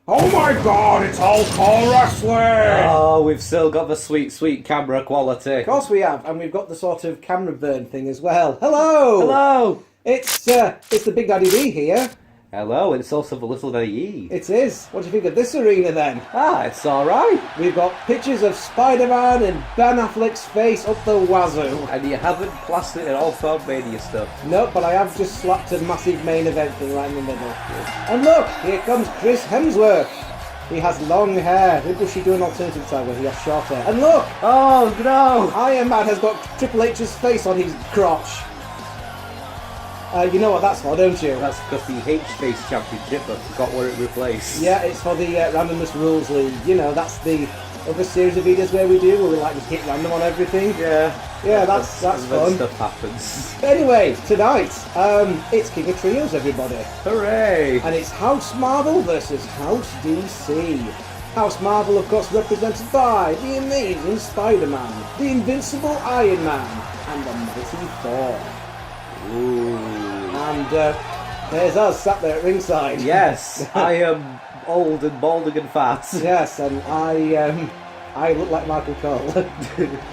Oh my god, it's All-CAW wrestling! Oh, we've still got the sweet, sweet camera quality. Of course we have, and we've got the sort of camera burn thing as well. Hello! Hello! It's the Big Daddy D here. Hello, it's also the Little Daddy E. It is. What do you think of this arena then? It's alright. We've got pictures of Spider-Man and Ben Affleck's face up the wazoo. And you haven't plastered it all Thor Mania stuff. Nope, but I have just slapped a massive main event thing right in the middle. And look, here comes Chris Hemsworth. He has long hair. Maybe we should do an alternative time where he has short hair. And look! Oh no! Iron Man has got Triple H's face on his crotch. You know what that's for, don't you? That's because the H-Face Championship, I forgot what it replaced. Yeah, it's for the Randomness Rules League. You know, that's the other series of videos where we like just hit random on everything. Yeah. Yeah, that's fun. Stuff happens. Anyway, tonight, it's King of Trios, everybody. Hooray! And it's House Marvel versus House DC. House Marvel, of course, represented by the amazing Spider-Man, the invincible Iron Man, and the mighty Thor. Ooh. And there's us sat there at ringside. Yes, I am old and balding and fat. Yes, and I look like Michael Cole.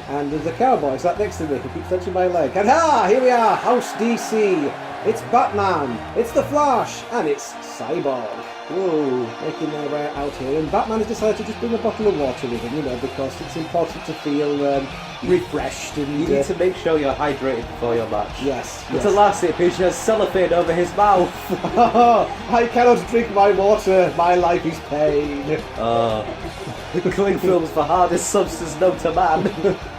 And there's a cowboy sat next to me who keeps touching my leg. And here we are, House DC. It's Batman, it's The Flash, and it's Cyborg. Whoa, making their way out here. And Batman has decided to just bring a bottle of water with him, you know, because it's important to feel refreshed. And you need to make sure you're hydrated before your match. Yes. It's a last hit, he has cellophane over his mouth. I cannot drink my water, my life is pain. Cling films the hardest substance known to man.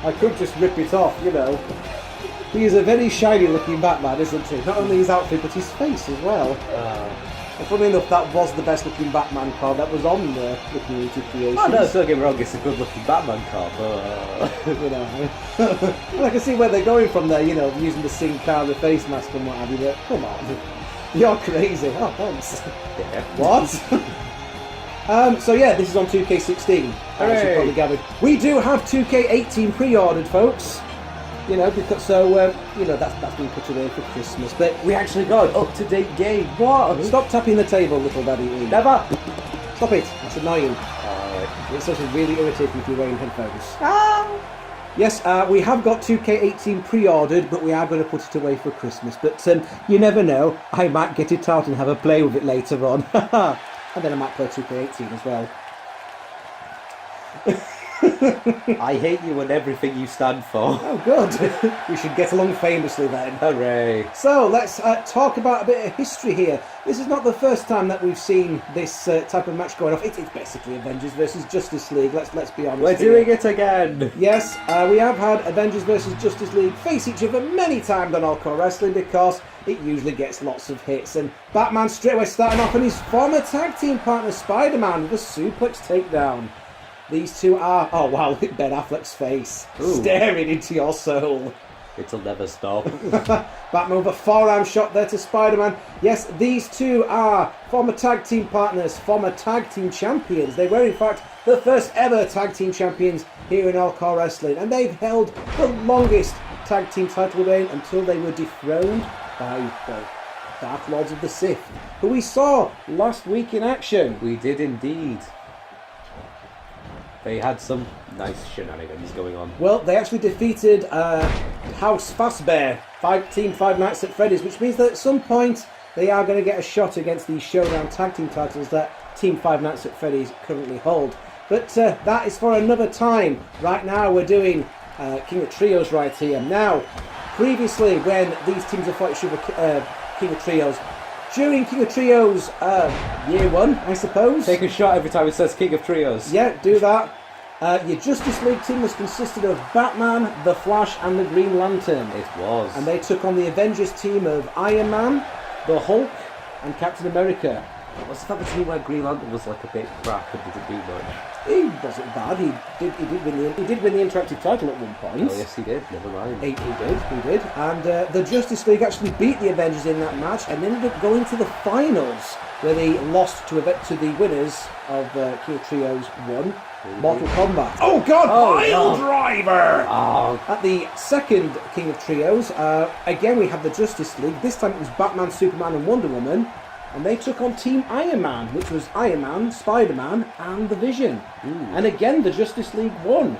I could just rip it off, you know. He is a very shiny looking Batman, isn't he? Not only his outfit, but his face as well. And funny enough, that was the best looking Batman card that was on the community creation. Oh no, don't get me wrong, it's a good looking Batman card, but... You know. And I can see where they're going from there, you know, using the Sin Cara face mask and what have you, but come on. You're crazy. Oh, thanks. Yeah. What? So yeah, this is on 2K16. As you probably gathered. We do have 2K18 pre-ordered, folks. You know, because you know that's been put away for Christmas. But we actually got an up-to-date game. What? Stop tapping the table, little daddy. Never. Stop it. That's annoying. It's also really irritating if you're wearing headphones. Yes, we have got 2K18 pre-ordered, but we are going to put it away for Christmas. But you never know. I might get it out and have a play with it later on. And then I might play 2K18 as well. I hate you and everything you stand for. Oh, good. We should get along famously then. Hooray. So, let's talk about a bit of history here. This is not the first time that we've seen this type of match going off. It's basically Avengers versus Justice League, let's be honest. We're doing it again. Yes, we have had Avengers versus Justice League face each other many times on All-CAW Wrestling because it usually gets lots of hits. And Batman straight away starting off on his former tag team partner Spider-Man with a suplex takedown. These two are, oh wow, look at Ben Affleck's face. Ooh. Staring into your soul. It'll never stop. Batman with a forearm shot there to Spider-Man. Yes, these two are former tag team partners, former tag team champions. They were in fact the first ever tag team champions here in All-CAW Wrestling. And they've held the longest tag team title reign until they were dethroned by the Dark Lords of the Sith, who we saw last week in action. We did indeed. They had some nice shenanigans going on. Well, they actually defeated House Fazbear, Team Five Nights at Freddy's, which means that at some point they are going to get a shot against these Showdown Tag Team titles that Team Five Nights at Freddy's currently hold. But that is for another time. Right now we're doing King of Trios right here. Now, previously when these teams have fought each other, King of Trios, during King of Trios year one, I suppose. Take a shot every time it says King of Trios. Yeah, do that. Your Justice League team was consisted of Batman, The Flash and the Green Lantern. It was. And they took on the Avengers team of Iron Man, the Hulk and Captain America. Was that the team where Green Lantern was like a bit crap and didn't do much? He wasn't bad. He did win the interactive title at one point. Oh yes, he did. Never mind. He did. And the Justice League actually beat the Avengers in that match and ended up going to the finals, where they lost to the winners of King of Trios 1, Mortal Kombat. Oh God! Pile Driver! Oh. At the second King of Trios, again we had the Justice League. This time it was Batman, Superman, and Wonder Woman. and they took on Team Iron Man, which was Iron Man, Spider-Man, and the Vision. And again, the Justice League won.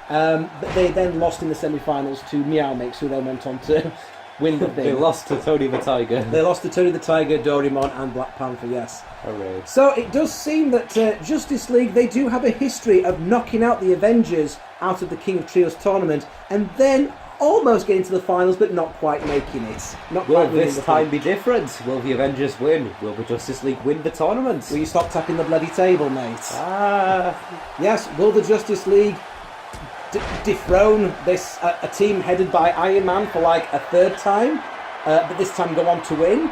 But they then lost in the semi-finals to Meow Mix, who then went on to win the thing. They lost to Tony the Tiger. They lost to Tony the Tiger, Doraemon, and Black Panther, yes. Hooray. So it does seem that Justice League, they do have a history of knocking out the Avengers out of the King of Trios tournament, and then almost getting to the finals, but not quite making it. Will this time be different? Will the Avengers win? Will the Justice League win the tournament? Will you stop tapping the bloody table, mate? Yes, will the Justice League dethrone this a team headed by Iron Man for like a third time, but this time go on to win?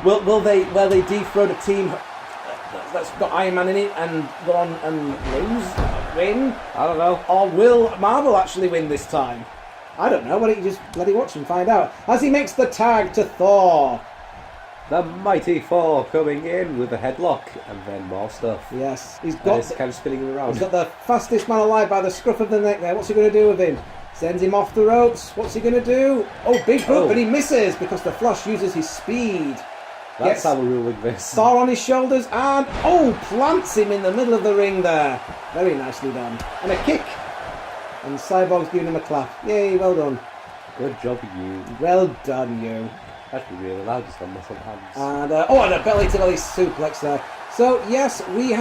will they dethrone a team that's got Iron Man in it and go on and win? I don't know. Or will Marvel actually win this time? I don't know. Why don't you just bloody watch and find out? As he makes the tag to Thor. The mighty Thor coming in with a headlock and then more stuff. Yes, he's got. It's kind of spinning him around. He's got the fastest man alive by the scruff of the neck there. What's he going to do with him? Sends him off the ropes. What's he going to do? Oh, big hook, but he misses because the Flash uses his speed. That's how we're ruling this. Thor on his shoulders and, plants him in the middle of the ring there. Very nicely done. And a kick. And Cyborg's giving him a clap. Yay, well done. Good job, you. Well done, you. That'd be really loud just on muscle hands. And, and a belly-to-belly suplex there. So, yes, we've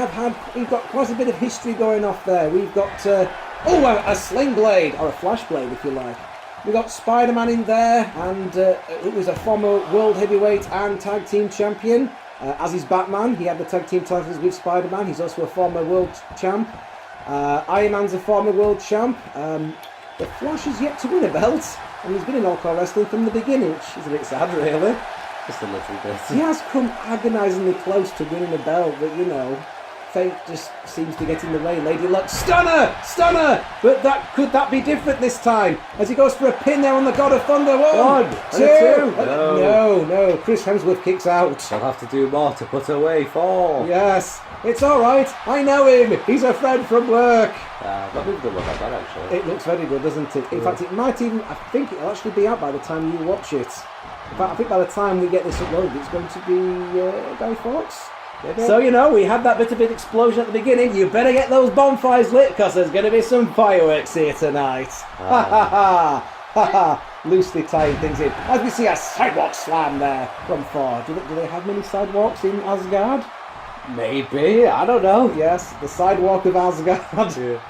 got quite a bit of history going off there. We've got, a sling blade, or a flash blade, if you like. We've got Spider-Man in there, and who was a former World Heavyweight and Tag Team Champion. As is Batman, he had the Tag Team titles with Spider-Man. He's also a former World Champ. Iron Man's a former World Champ. The Flash has yet to win a belt, and he's been in All-CAW wrestling from the beginning, which is a bit sad, really. Just a little bit. He has come agonisingly close to winning a belt, but fate just seems to get in the way. Lady Luck, stunner! But could that be different this time? As he goes for a pin there on the God of Thunder. One, two. No. Chris Hemsworth kicks out. They'll have to do more to put away Thor. Yes, it's all right. I know him. He's a friend from work. That movie doesn't look like that, actually. It looks very good, doesn't it? In fact, it might even. I think it'll actually be out by the time you watch it. In fact, I think by the time we get this uploaded, it's going to be Guy Fawkes. So, we had that bit of an explosion at the beginning. You better get those bonfires lit, because there's going to be some fireworks here tonight. Ha ha. Loosely tying things in. As we see a sidewalk slam there from Thor. Do they have many sidewalks in Asgard? Maybe, I don't know. Yes, the sidewalk of Asgard. Yeah.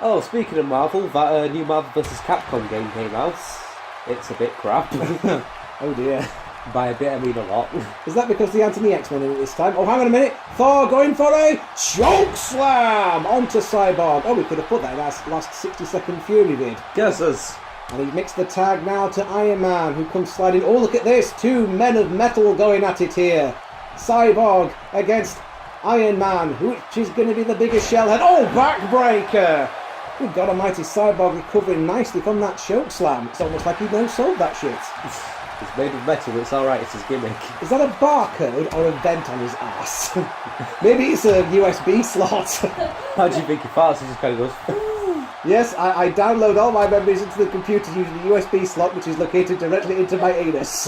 Oh, speaking of Marvel, that new Marvel vs. Capcom game came out. It's a bit crap. Oh dear. By a bit, I mean a lot. Is that because the Anthony X-Men in it this time? Oh, hang on a minute. Thor going for a choke slam onto Cyborg. Oh, we could have put that in our last 60-second Fury vid. Guesses. And he mixed the tag now to Iron Man, who comes sliding. Oh, look at this. Two men of metal going at it here. Cyborg against Iron Man, which is going to be the biggest shellhead. Oh, backbreaker. Good God almighty, Cyborg recovering nicely from that choke slam. It's almost like he no sold that shit. It's made of metal, it's alright, it's his gimmick. Is that a barcode or a vent on his ass? Maybe it's a USB slot. How do you think he farts? He just kind of goes... Yes, I download all my memories into the computer using the USB slot, which is located directly into my anus.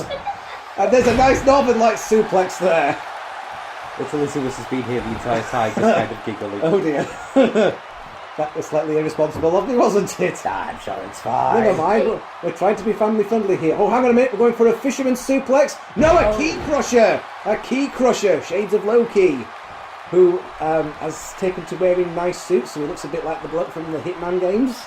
And there's a nice Northern Lights suplex there. It's Elizabeth has been here the entire time, just kind of giggling. Oh dear. That was slightly irresponsible of me, wasn't it? I'm sure it's fine. Never mind, we're trying to be family friendly here. Oh, hang on a minute, we're going for a fisherman suplex. No, a key crusher! A key crusher, shades of Loki, who has taken to wearing nice suits, so he looks a bit like the bloke from the Hitman games.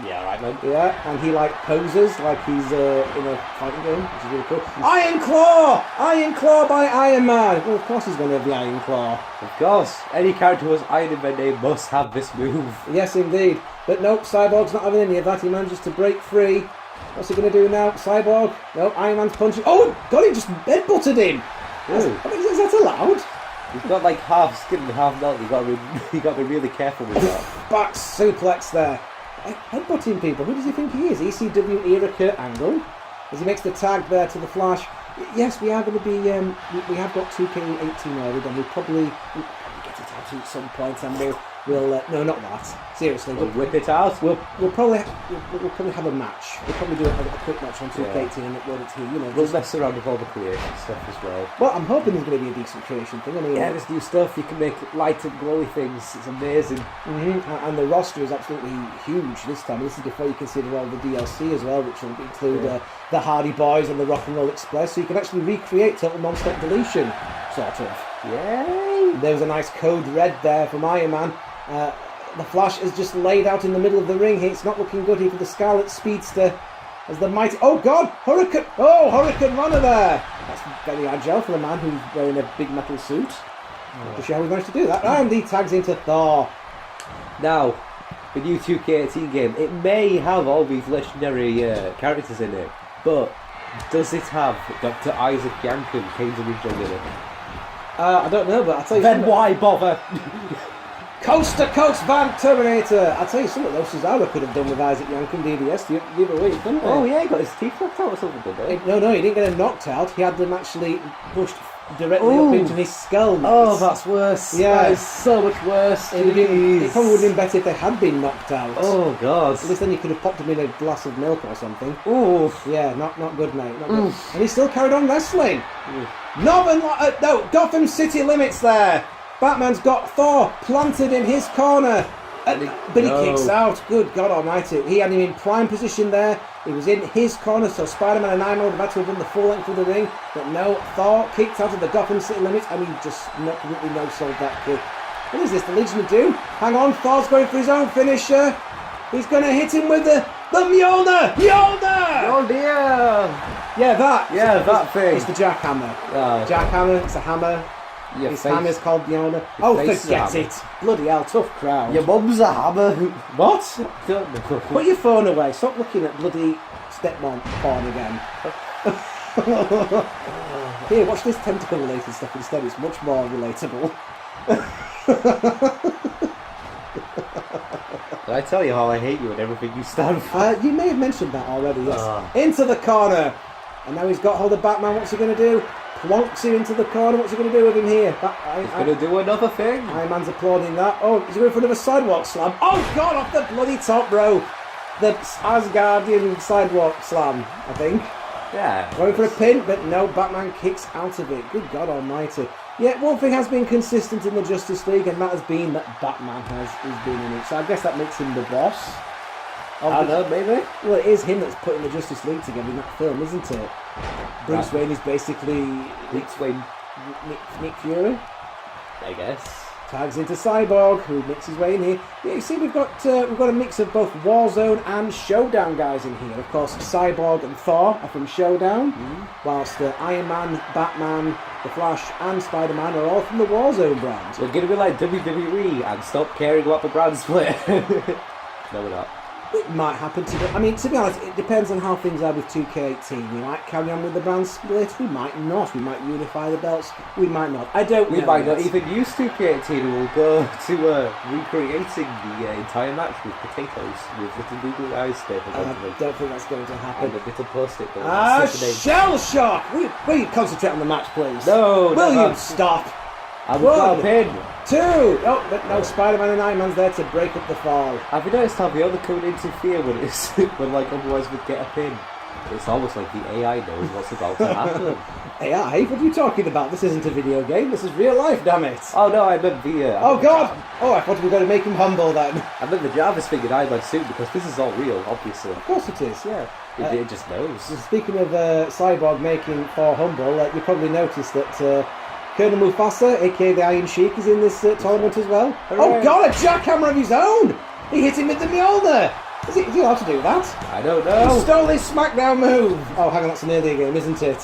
Yeah, right then. Yeah, and he poses like he's in a fighting game, which is really cool. Iron Claw! Iron Claw by Iron Man! Well, of course he's going to have the Iron Claw. Of course, any character who has iron in their name must have this move. Yes, indeed. But nope, Cyborg's not having any of that. He manages to break free. What's he going to do now? Cyborg? No, Iron Man's punching. Oh, God, he just headbutted him! Is that allowed? He's got like half skin and half melt. You got to be really careful with that. Back suplex there. Headbutting people. Who does he think he is? ECW era Kurt Angle. As he makes the tag there to the Flash. Yes, we are going to be. We have got 2K18 already, and we'll probably get it out at some point. And We'll no, not that. Seriously, We'll whip it out. we'll probably have a match. We'll probably do a quick match on 2K18 and upload it to you. You know, We'll mess around with all the creation stuff as well. well, I'm hoping there's going to be a decent creation thing. I mean, Yeah, there's new stuff. You can make light and glowy things. It's amazing. And the roster is absolutely huge this time. This is before you consider all the DLC as well, which will include the Hardy Boys and the Rock and Roll Express, so you can actually recreate Total Non-Stop Deletion, sort of. Yay! There was a nice code red there from Iron Man. The Flash is just laid out in the middle of the ring here. It's not looking good here for the Scarlet Speedster. As the mighty... Oh, God! Hurricane... Oh, Hurricane Runner there! That's very agile for a man who's wearing a big metal suit. To show how we managed to do that. And he tags into Thor. Now, the new 2K18 game, it may have all these legendary characters in it, but does it have Dr. Isaac Yankem, Kane's Ninja in it? I don't know, but I'll tell you Then something. why bother? Coast to Coast Van Terminator! I'll tell you something though, Cesaro could have done with Isaac Yankem DDS the other week, couldn't he? Oh yeah, he got his teeth knocked out or something, didn't he? No, he didn't get him knocked out. He had them actually pushed directly up into his skull. Mate. Oh, that's worse. Yeah. That is so much worse. It probably would have been better if they had been knocked out. Oh, God. At least then you could have popped him in a glass of milk or something. Ooh. Yeah, not good, mate. Not good. And he still carried on wrestling. No, Gotham City Limits there. Batman's got Thor planted in his corner. But he kicks out. Good God Almighty. He had him in prime position there. He was in his corner, so Spider-Man and Iron Man would have had to have done the full length of the ring. But no, Thor kicked out of the Gotham City Limits, and he just completely no-sold that kick. What is this, the Legion of Doom? Hang on, Thor's going for his own finisher. He's going to hit him with the Mjolnir! Mjolnir! Oh, dear. Yeah, that. Yeah, that thing. It's the jackhammer. Oh, Jackhammer, it's a hammer. Your His face- hammer's called Mjolnir. Oh, face is a forget hammer. it. Bloody hell, tough crowd. Your mum's a hammer. What? Don't know. Put your phone away. Stop looking at bloody stepmom porn again. Here, watch this tentacle-related stuff instead. It's much more relatable. Did I tell you how I hate you and everything you stand for? You may have mentioned that already, yes. Into the corner. And now he's got hold of Batman. What's he going to do? Plonks him into the corner. What's he going to do with him here? He's going to do another thing. Iron Man's applauding that. Oh, he's going for another sidewalk slam. Oh, God, off the bloody top rope. The Asgardian sidewalk slam, I think. Yeah. Going for a pin, but no, Batman kicks out of it. Good God Almighty. Yeah, one thing has been consistent in the Justice League, and that has been that Batman has been in it. So I guess that makes him the boss. I don't know, maybe. Well, it is him that's putting the Justice League together in that film, isn't it? Bruce Wayne is basically Nick Swing, Nick Fury. I guess. Tags into Cyborg, who makes his way in here. Yeah, you see, we've got a mix of both Warzone and Showdown guys in here. Of course, Cyborg and Thor are from Showdown, whilst Iron Man, Batman, The Flash, and Spider-Man are all from the Warzone brand. We're going to be like WWE and stop caring about the brand split. No, we're not. It might happen to be honest, it depends on how things are with 2K18. We might carry on with the brand split, we might not. We might unify the belts, we might not. I don't know. We might not yet. even use 2K18 and we'll go to recreating the entire match with potatoes with little googly eyes stapled I onto them. don't think that's going to happen. And a little post-it note. Shell shock! Will you concentrate on the match, please? No, Will never. you stop? And we've got a 1, pin. 2! Oh, but no, Spider-Man and Iron Man's there to break up the fall. Have you noticed how the other code interfere when it's when like otherwise we'd get a pin? It's almost like the AI knows what's about to happen. AI? What are you talking about? This isn't a video game, this is real life, damn it! Oh no, I meant the Oh God! Oh, I thought we were going to make him humble then. I meant the Jarvis thing in Iron Man suit because this is all real, obviously. Of course it is, yeah. It just knows. Speaking of Cyborg making Thor humble, you probably noticed that Colonel Mufasa, aka the Iron Sheik, is in this tournament as well. Hooray. Oh God, a jackhammer of his own! He hit him with the Mjolnir! Is he allowed to do that? I don't know. He stole his SmackDown move! Oh, hang on, that's an earlier game, isn't it?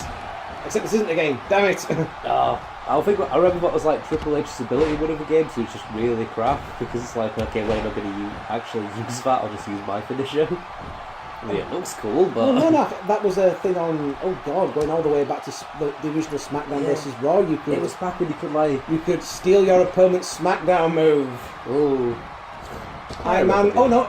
Except this isn't a game, damn it! Oh, I remember what was like Triple H's ability one of the games, which was just really crap because it's like, okay, when am I going to actually use that? I'll just use my finisher. I mean, it looks cool, but No, that was a thing on. Oh God, going all the way back to the original SmackDown versus Raw. it was back when you could steal your opponent's SmackDown move. Oh, Iron Man. Oh no!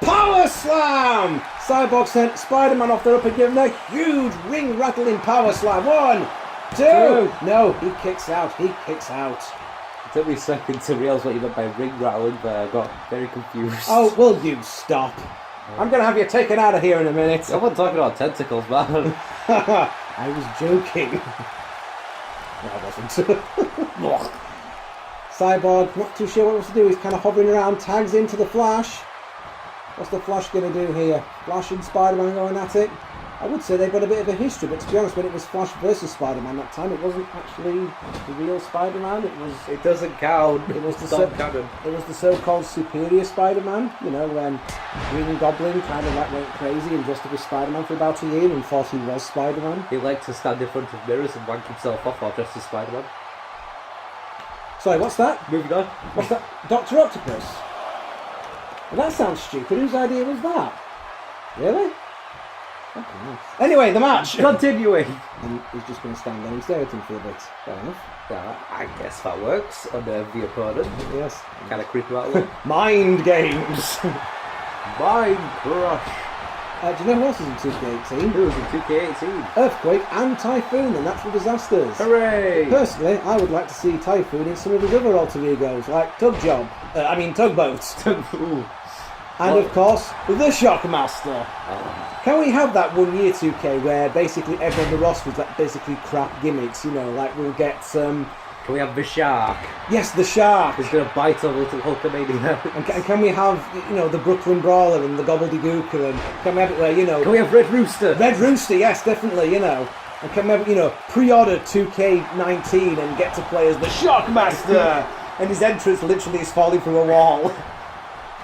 Power slam! Cyborg sent Spider-Man off the rope and gave him a huge ring-rattling power slam. 1, 2. No, he kicks out. He kicks out. took me a second to realise what you meant by ring rattling there. I got very confused. Oh, will you stop? I'm going to have you taken out of here in a minute. I wasn't talking about tentacles, man. I was joking. No, I wasn't. Cyborg, not too sure what he wants to do. He's kind of hovering around, tags into the Flash. What's the Flash going to do here? Flash and Spider-Man going at it. I would say they've got a bit of a history, but to be honest, when it was Flash versus Spider-Man that time, it wasn't actually the real Spider-Man. It doesn't count. It was the canon. It was the so-called superior Spider-Man. You know, when Green Goblin kind of like went crazy and dressed up as Spider-Man for about a year and thought he was Spider-Man. He liked to stand in front of mirrors and wank himself off while dressed as Spider-Man. Sorry, what's that? Moving on. What's that? Dr. Octopus? Well, that sounds stupid. Whose idea was that? Really? Okay. Anyway, the match. Continuing. And he's just going to stand there and stare at him for a bit. Fair enough. Yeah, I guess that works. Unnerve the opponent. Yes. Kind of creep him out a little. Mind games. Mind crush. Do you know who else is in 2K18? Who was in 2K18? Earthquake and Typhoon, the natural disasters. Hooray! Personally, I would like to see Typhoon in some of his other alter egos, like Tugboat. Ooh. And of course, the Shockmaster. Oh. Can we have that 1 year 2K where basically everyone on the roster is like basically crap gimmicks, you know, like we'll get some... Can we have the shark? Yes, the Shark! He's going to bite on little Hulkamania. And can we have, you know, the Brooklyn Brawler and the Gobbledygooker, and can we have it where, you know... Can we have Red Rooster? Red Rooster, yes, definitely, you know. And can we have, you know, pre-order 2K19 and get to play as the Shockmaster! And his entrance literally is falling through a wall.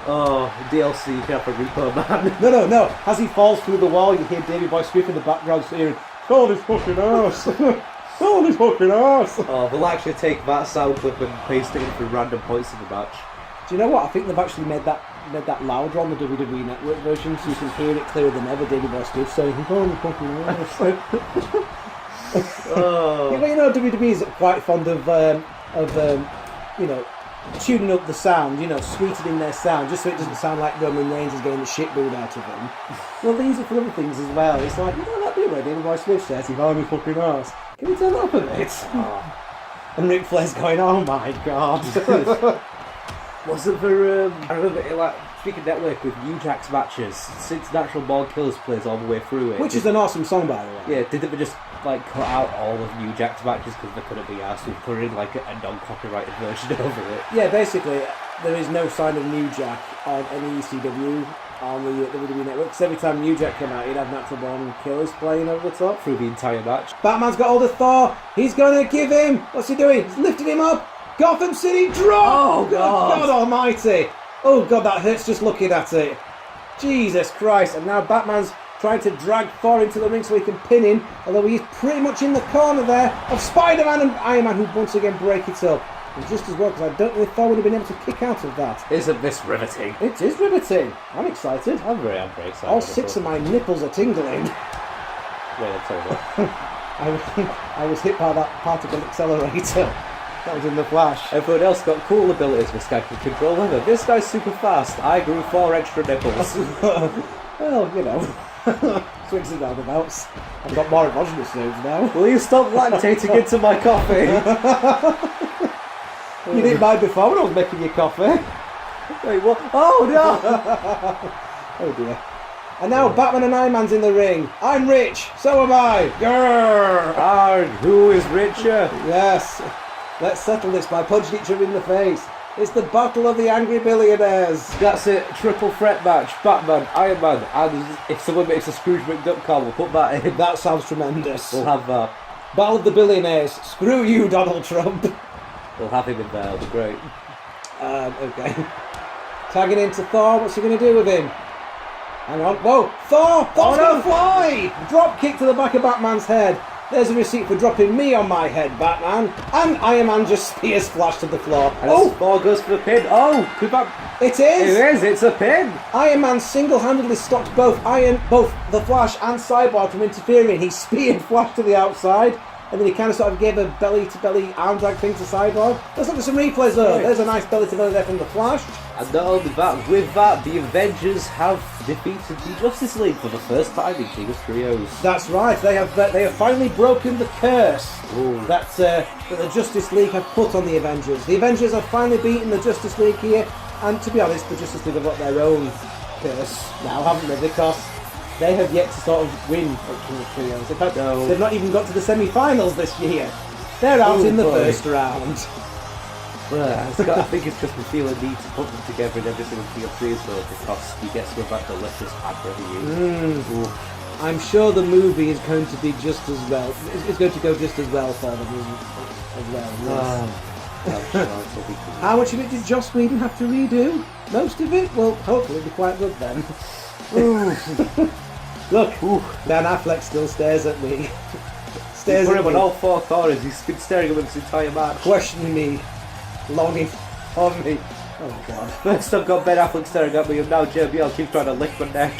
Oh, DLC, you can have a Repo Man. No. As he falls through the wall, you hear Davey Boy Swift in the background saying, "God, his fucking ass! God, his fucking ass!" Oh, we'll actually take that sound clip and paste it in for random points in the match. Do you know what? I think they've actually made that louder on the WWE Network version, so you can hear it clearer than ever. Davey Boy Swift saying, "God, his fucking ass!" Oh. Yeah, but you know, WWE is quite fond of you know, tuning up the sound, you know, sweetening their sound, just so it doesn't sound like Roman Reigns is getting the shit booed out of him. Well, they use it for other things as well. It's like, you know that bit where David Boy Smith says, "If I'm a fucking ass," can we turn that up a bit? Oh. And Ric Flair's going, "Oh my god." Wasn't there, I remember it, like, speaking network with New Jack's matches, since Natural Born Killers plays all the way through it. Which is an awesome song, by the way. Yeah, did they just, like, cut out all of New Jack's matches because they couldn't be asked with putting, like, a non-copyrighted version over it? Yeah, basically, there is no sign of New Jack on any ECW on the WWE Network, because every time New Jack came out, he'd have Natural Born Killers playing over the top. Through the entire match. Batman's got hold of Thor. He's going to give him... What's he doing? He's lifting him up. Gotham City drop! Oh, God. God almighty! Oh, God, that hurts just looking at it. Jesus Christ. And now Batman's trying to drag Thor into the ring so he can pin him, although he's pretty much in the corner there of Spider-Man and Iron Man, who once again break it up. And just as well, because I don't know if Thor would have been able to kick out of that. Isn't this riveting? It is riveting. I'm excited. I'm very excited. All 6 of my nipples are tingling. Wait, I'll tell you what. I was hit by that particle accelerator. That was in the Flash. Everyone else got cool abilities this guy can control them. This guy's super fast. I grew 4 extra nipples. Well, you know. Swings and roundabouts. I've got more erogenous nerves now. Will you stop lactating into my coffee? You didn't mind before when I was making your coffee. Wait, what? Oh, no! Oh, dear. And now Batman and Iron Man's in the ring. I'm rich, so am I. Grrr! Arg, who is richer? Yes. Let's settle this by punching each other in the face. It's the battle of the angry billionaires. That's it, triple threat match. Batman, Iron Man, and if someone makes a Scrooge McDuck call, we'll put that in. That sounds tremendous. We'll have that. Battle of the billionaires. Screw you, Donald Trump. We'll have him in there, it'll be great. Okay. Tagging into Thor, what's he going to do with him? Hang on. Whoa! Thor! Thor's going to fly! Drop kick to the back of Batman's head. There's a receipt for dropping me on my head, Batman. And Iron Man just spears Flash to the floor. And Thor goes for the pin. Oh! It is! It is! It's a pin! Iron Man single-handedly stopped both the Flash and Cyborg from interfering. He speared Flash to the outside. and then he kind of sort of gave a belly-to-belly arm drag thing to Cyborg. Let's look at some replays though. There's a nice belly-to-belly there from the Flash. And not only that, with that, the Avengers have defeated the Justice League for the first time in King of Trios. That's right. They have finally broken the curse that the Justice League have put on the Avengers. The Avengers have finally beaten the Justice League here, and to be honest, the Justice League have got their own curse now, haven't they? Because they have yet to sort of win at King of Trios. In fact, they've not even got to the semi-finals this year. They're out in the first round. I think it's just we feel a need to put them together in every single King of Trios though, because he gets with that delicious ad revenue. I'm sure the movie is going to be just as well. It's going to go just as well for them as well. Yes. How much of it did Joss Whedon have to redo? Most of it? Well, hopefully it'll be quite good then. Look, Dan Affleck still stares at me. Stares at me on all four corners. He's been staring at me this entire match. Questioning me. Longing on me. Oh god. First I've got Ben Affleck staring at me, and now JBL keeps trying to lick my neck.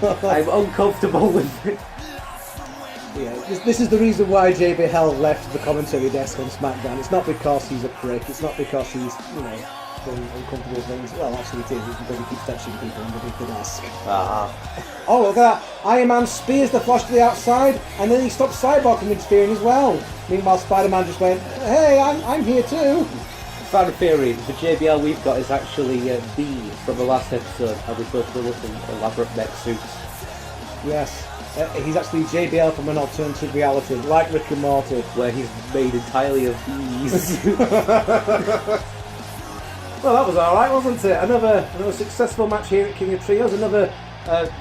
I'm uncomfortable with it. Yeah, this is the reason why JBL left the commentary desk on SmackDown. It's not because he's a prick, it's not because he's, doing uncomfortable things. Well, actually it is, it's because he keeps touching people underneath the desk. Oh, look at that. Iron Man spears the Flash to the outside, and then he stops Cyborg from interfering as well. Meanwhile, Spider-Man just went, hey, I'm here too. Fan theory, the JBL we've got is actually B from the last episode, and we're supposed to look in elaborate mech suits. Yes, he's actually JBL from an alternative reality, like Rick and Morty. Where he's made entirely of bees. Well, that was alright, wasn't it? Another successful match here at King of Trios, another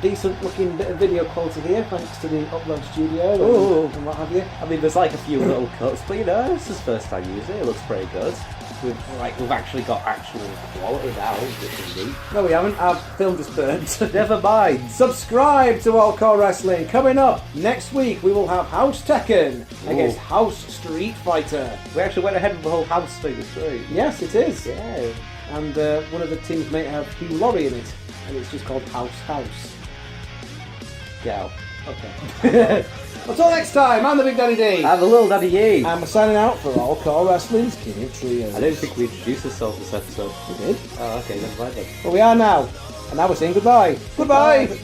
decent looking bit of video quality here, thanks to the upload studio and what have you. I mean, there's like a few little cuts, but this is first time using it, it looks pretty good. We've actually got actual quality now, which is neat. No, we haven't. Our film just burnt. Never mind. Subscribe to All-CAW Wrestling. Coming up next week, we will have House Tekken against House Street Fighter. We actually went ahead with the whole house thing, it's great. Yes, it is. Yeah. And one of the teams may have Hugh Laurie in it, and it's just called House. Get out. Okay. Until next time, I'm the Big Daddy D. I'm the Little Daddy Yee. And we're signing out for All-CAW Wrestling's King of Trios. I don't think we introduced ourselves this episode. We did. Oh, okay, never mind then. Well, we are now. And now we're saying goodbye. Goodbye.